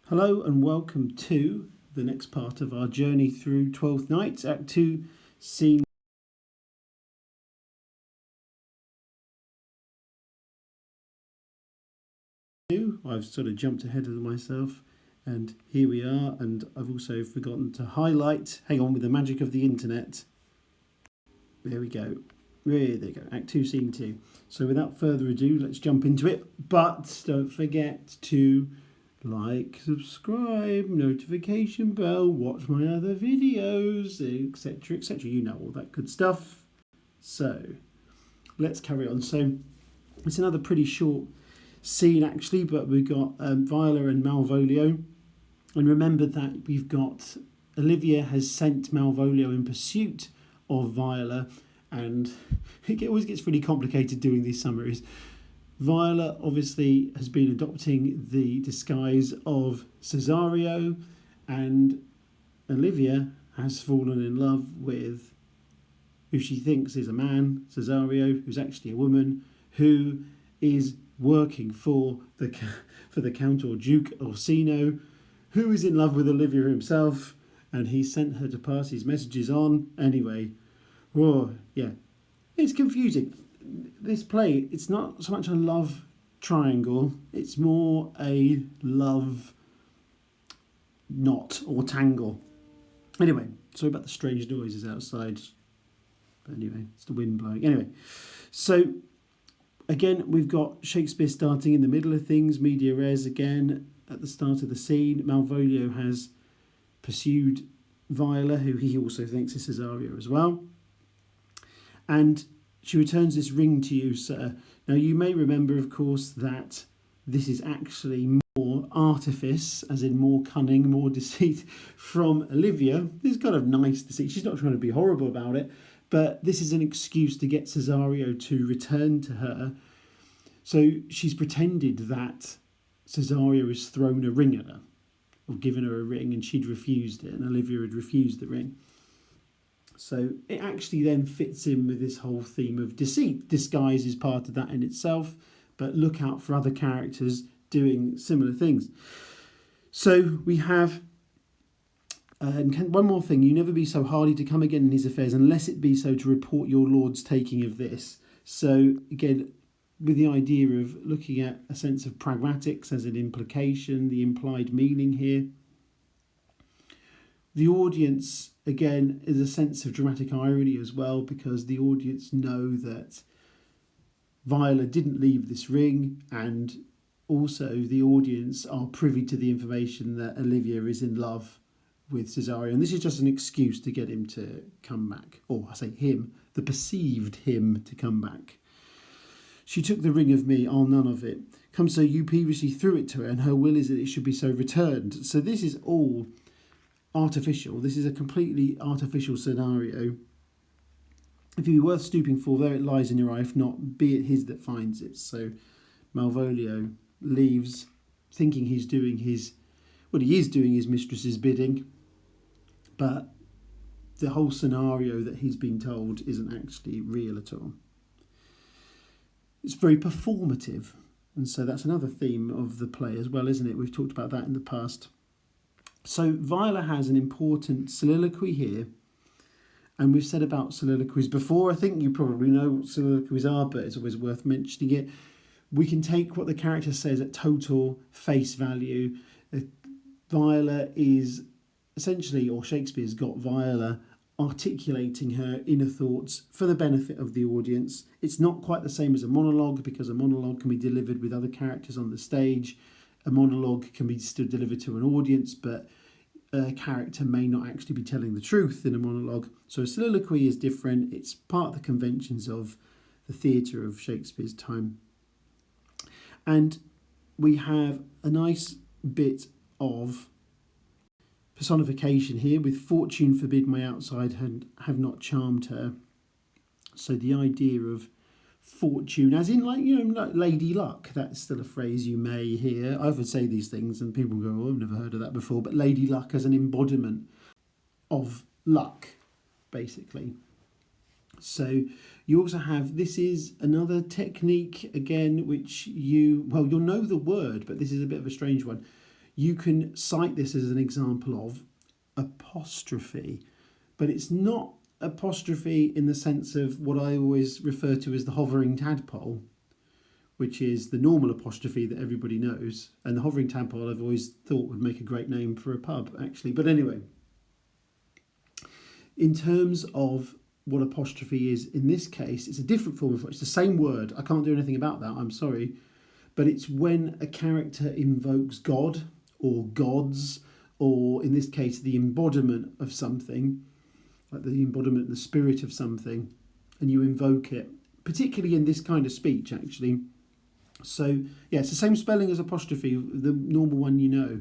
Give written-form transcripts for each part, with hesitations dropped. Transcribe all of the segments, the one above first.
Hello and welcome to the next part of our journey through 12th Night, Act 2, Scene 2. I've sort of jumped ahead of myself and here we are, and I've also forgotten to highlight, hang on, with the magic of the internet. There we go. There you go, Act 2, Scene 2. So without further ado, let's jump into it, but don't forget to like, subscribe, notification bell, watch my other videos, etc, etc. You know all that good stuff. So let's carry on. So it's another pretty short scene actually, but we've got Viola and Malvolio, and remember that we've got Olivia has sent Malvolio in pursuit of Viola, and it always gets really complicated doing these summaries. Viola obviously has been adopting the disguise of Cesario, and Olivia has fallen in love with who she thinks is a man, Cesario, who's actually a woman, who is working for the Count or Duke Orsino, who is in love with Olivia himself, and he sent her to pass his messages on. Anyway, yeah, it's confusing. This play, it's not so much a love triangle, it's more a love knot or tangle. Anyway, sorry about the strange noises outside. But anyway, it's the wind blowing. Anyway, so again, we've got Shakespeare starting in the middle of things, media res again at the start of the scene. Malvolio has pursued Viola, who he also thinks is Cesario as well. And she returns this ring to you, sir. Now, you may remember, of course, that this is actually more artifice, as in more cunning, more deceit from Olivia. This is kind of nice deceit. She's not trying to be horrible about it, but this is an excuse to get Cesario to return to her. So she's pretended that Cesario has thrown a ring at her, or given her a ring, and she'd refused it, and Olivia had refused the ring. So it actually then fits in with this whole theme of deceit. Disguise is part of that in itself, but look out for other characters doing similar things. So we have, one more thing, you never be so hardy to come again in his affairs, unless it be so to report your lord's taking of this. So again, with the idea of looking at a sense of pragmatics as an implication, the implied meaning here. The audience, again, is a sense of dramatic irony as well, because the audience know that Viola didn't leave this ring, and also the audience are privy to the information that Olivia is in love with Cesario. And this is just an excuse to get him to come back. Or I say him, the perceived him to come back. She took the ring of me, I'll none of it. Come, so you peevishly threw it to her, and her will is that it should be so returned. So this is all artificial. This is a completely artificial scenario. If it be worth stooping for, there it lies in your eye. If not, be it his that finds it. So Malvolio leaves, thinking he is doing his mistress's bidding, but the whole scenario that he's been told isn't actually real at all. It's very performative, and so that's another theme of the play as well, isn't it? We've talked about that in the past. So Viola has an important soliloquy here, and we've said about soliloquies before. I think you probably know what soliloquies are, but it's always worth mentioning it. We can take what the character says at total face value. Viola is essentially, or Shakespeare's got Viola articulating her inner thoughts for the benefit of the audience. It's not quite the same as a monologue, because a monologue can be delivered with other characters on the stage. A monologue can be still delivered to an audience, but a character may not actually be telling the truth in a monologue. So a soliloquy is different. It's part of the conventions of the theatre of Shakespeare's time. And we have a nice bit of personification here with fortune forbid my outside hand have not charmed her. So the idea of fortune, as in like lady luck, that's still a phrase you may hear. I often say these things and people go, oh, I've never heard of that before, but lady luck as an embodiment of luck, basically. So you also have, this is another technique again, which you'll know the word, but this is a bit of a strange one. you can cite this as an example of apostrophe, but it's not apostrophe in the sense of what I always refer to as the hovering tadpole, which is the normal apostrophe that everybody knows. And the hovering tadpole I've always thought would make a great name for a pub, actually. But anyway, in terms of what apostrophe is in this case, it's a different form of, it's the same word. I can't do anything about that, I'm sorry. But it's when a character invokes God or gods, or in this case, the embodiment of something, like the embodiment, the spirit of something, and you invoke it, particularly in this kind of speech, actually. So, yeah, it's the same spelling as apostrophe, the normal one you know.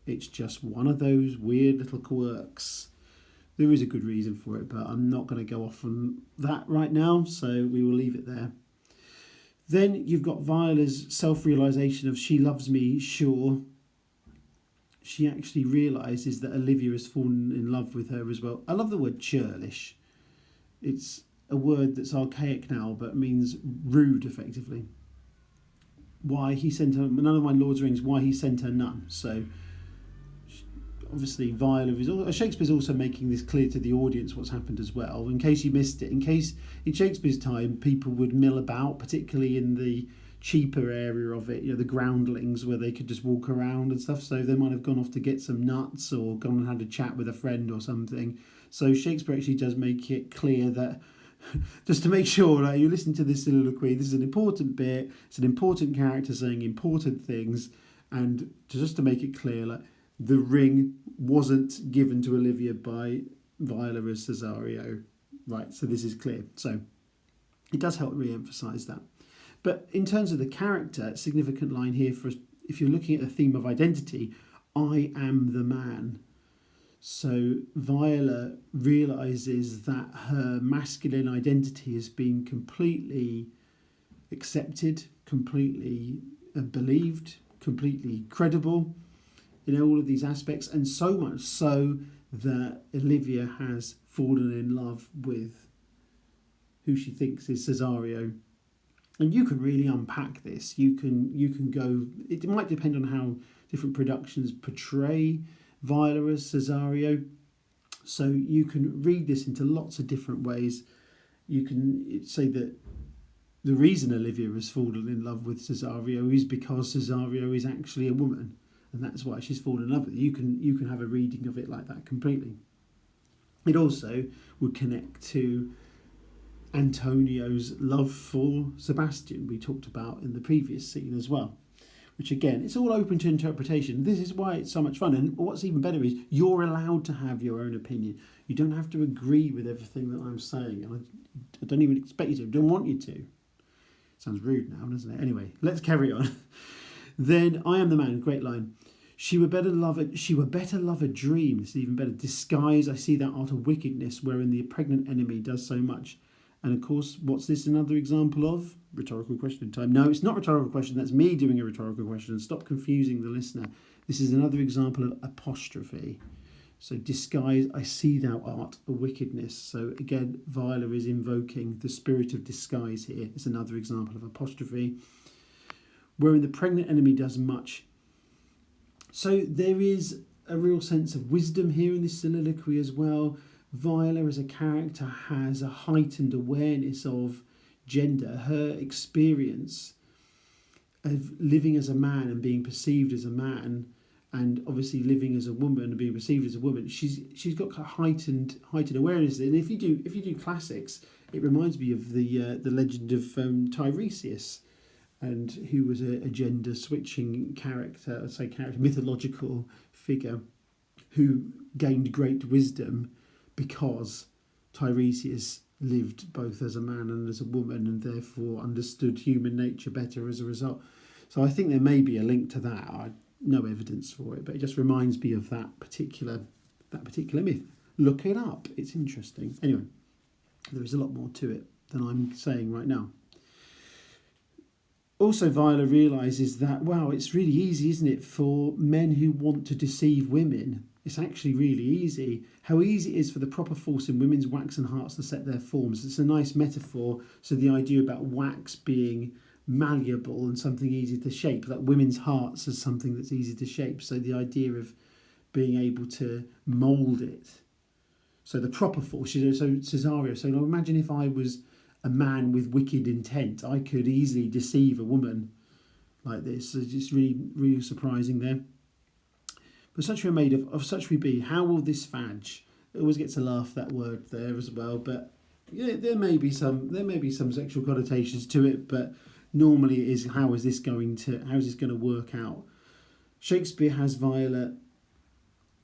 It's just one of those weird little quirks. There is a good reason for it, but I'm not going to go off on that right now, so we will leave it there. Then you've got Viola's self-realisation of she loves me, sure. She actually realises that Olivia has fallen in love with her as well. I love the word churlish. It's a word that's archaic now, but means rude, effectively. Why he sent her, none of my Lord's rings, why he sent her none. So, obviously, Viola is, Shakespeare's also making this clear to the audience what's happened as well. In case you missed it, in case in Shakespeare's time people would mill about, particularly in the cheaper area of it, the groundlings where they could just walk around and stuff. So they might have gone off to get some nuts or gone and had a chat with a friend or something. So Shakespeare actually does make it clear that, just to make sure that you listen to this soliloquy, this is an important bit, it's an important character saying important things, and just to make it clear, like, the ring wasn't given to Olivia by Viola as Cesario. Right, so this is clear. So it does help re-emphasise that. But in terms of the character, significant line here for us, if you're looking at the theme of identity, I am the man. So Viola realises that her masculine identity has been completely accepted, completely believed, completely credible in all of these aspects, and so much so that Olivia has fallen in love with who she thinks is Cesario. And you can really unpack this. You can go. It might depend on how different productions portray Viola as Cesario. So you can read this into lots of different ways. You can say that the reason Olivia has fallen in love with Cesario is because Cesario is actually a woman, and that's why she's fallen in love with him. You can have a reading of it like that completely. It also would connect to Antonio's love for Sebastian, we talked about in the previous scene as well, which again, it's all open to interpretation. This is why it's so much fun, and what's even better is you're allowed to have your own opinion. You don't have to agree with everything that I'm saying, and I don't even expect you to. I don't want you to. Sounds rude now, doesn't it? Anyway, let's carry on. Then I am the man, great line. She were better love a dream. This is even better. Disguise, I see that art of wickedness, wherein the pregnant enemy does so much. And of course, what's this another example of? Rhetorical question time. No, it's not a rhetorical question. That's me doing a rhetorical question. Stop confusing the listener. This is another example of apostrophe. So disguise, I see thou art a wickedness. So again, Viola is invoking the spirit of disguise here. It's another example of apostrophe. Wherein the pregnant enemy does much. So there is a real sense of wisdom here in this soliloquy as well. Viola as a character has a heightened awareness of gender. Her experience of living as a man and being perceived as a man, and obviously living as a woman and being perceived as a woman, she's got a heightened awareness. And if you do classics, it reminds me of the legend of Tiresias, and who was a gender switching character, mythological figure who gained great wisdom because Tiresias lived both as a man and as a woman, and therefore understood human nature better as a result. So I think there may be a link to that. I no evidence for it, but it just reminds me of that particular myth. Look it up; it's interesting. Anyway, there is a lot more to it than I'm saying right now. Also, Viola realises that, wow, it's really easy, isn't it, for men who want to deceive women. It's actually really easy. How easy it is for the proper force in women's waxen hearts to set their forms. It's a nice metaphor. So the idea about wax being malleable and something easy to shape, like women's hearts as something that's easy to shape. So the idea of being able to mould it. So the proper force, so Cesario, so now imagine if I was a man with wicked intent, I could easily deceive a woman like this. So it's just really, really surprising there. But such we are made of such we be. How will this fadge? It always gets a laugh, that word there as well. But yeah, there may be some sexual connotations to it. But normally it is how is this going to work out? Shakespeare has Viola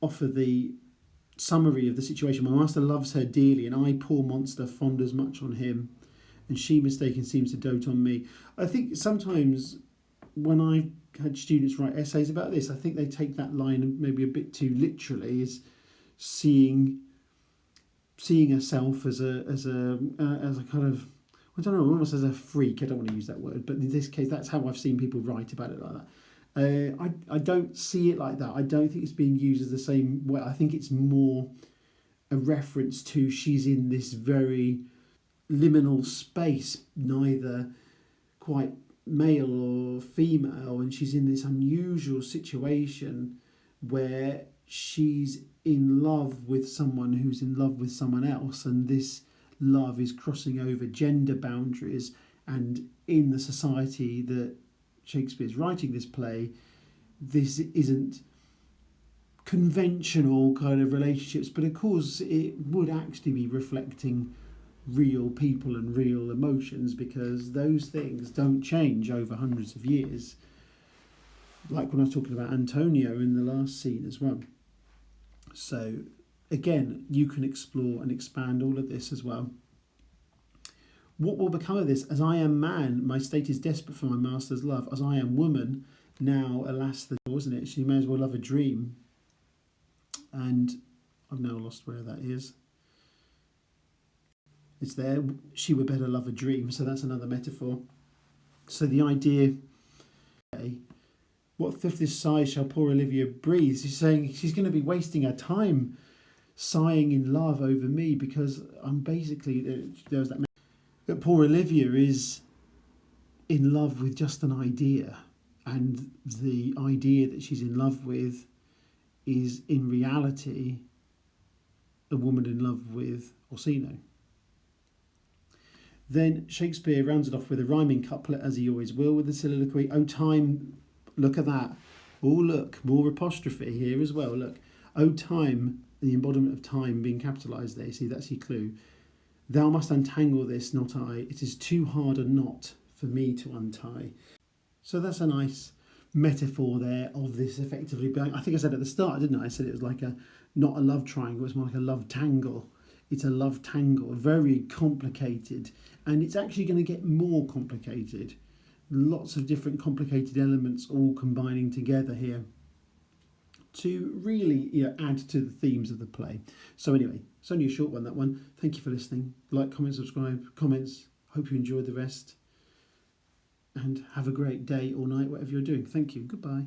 offer the summary of the situation. My master loves her dearly, and I, poor monster, fond as much on him, and she mistaken seems to dote on me. I think sometimes when I had students write essays about this, I think they take that line maybe a bit too literally, as seeing herself as a kind of, I don't know, almost as a freak. I don't want to use that word, but in this case, that's how I've seen people write about it like that. I don't see it like that. I don't think it's being used as the same way. I think it's more a reference to she's in this very liminal space, neither quite male or female, and she's in this unusual situation where she's in love with someone who's in love with someone else, and this love is crossing over gender boundaries. And in the society that Shakespeare's writing this play, this isn't conventional kind of relationships, but of course it would actually be reflecting real people and real emotions, because those things don't change over hundreds of years, like when I was talking about Antonio in the last scene as well. So again, you can explore and expand all of this as well. What will become of this? As I am man, my state is desperate for my master's love. As I am woman, now, alas, the door, isn't it? She may as well love a dream. And I've now lost where that is. It's there. She would better love a dream. So that's another metaphor. So the idea, what fifth sigh shall poor Olivia breathe? She's saying she's going to be wasting her time sighing in love over me, because I'm basically, there's that poor Olivia is in love with just an idea, and the idea that she's in love with is in reality a woman in love with Orsino. Then Shakespeare rounds it off with a rhyming couplet, as he always will, with the soliloquy. Oh time, look at that. Oh look, more apostrophe here as well. Look, oh time, the embodiment of time being capitalised there. See, that's your clue. Thou must untangle this, not I. It is too hard a knot for me to untie. So that's a nice metaphor there of this effectively being, I think I said at the start, didn't I? I said it was like not a love triangle, it's more like a love tangle. It's a love tangle, very complicated, and it's actually going to get more complicated. Lots of different complicated elements all combining together here to really add to the themes of the play. So anyway, it's only a short one, that one. Thank you for listening. Like, comment, subscribe, comments. Hope you enjoyed the rest. And have a great day or night, whatever you're doing. Thank you. Goodbye.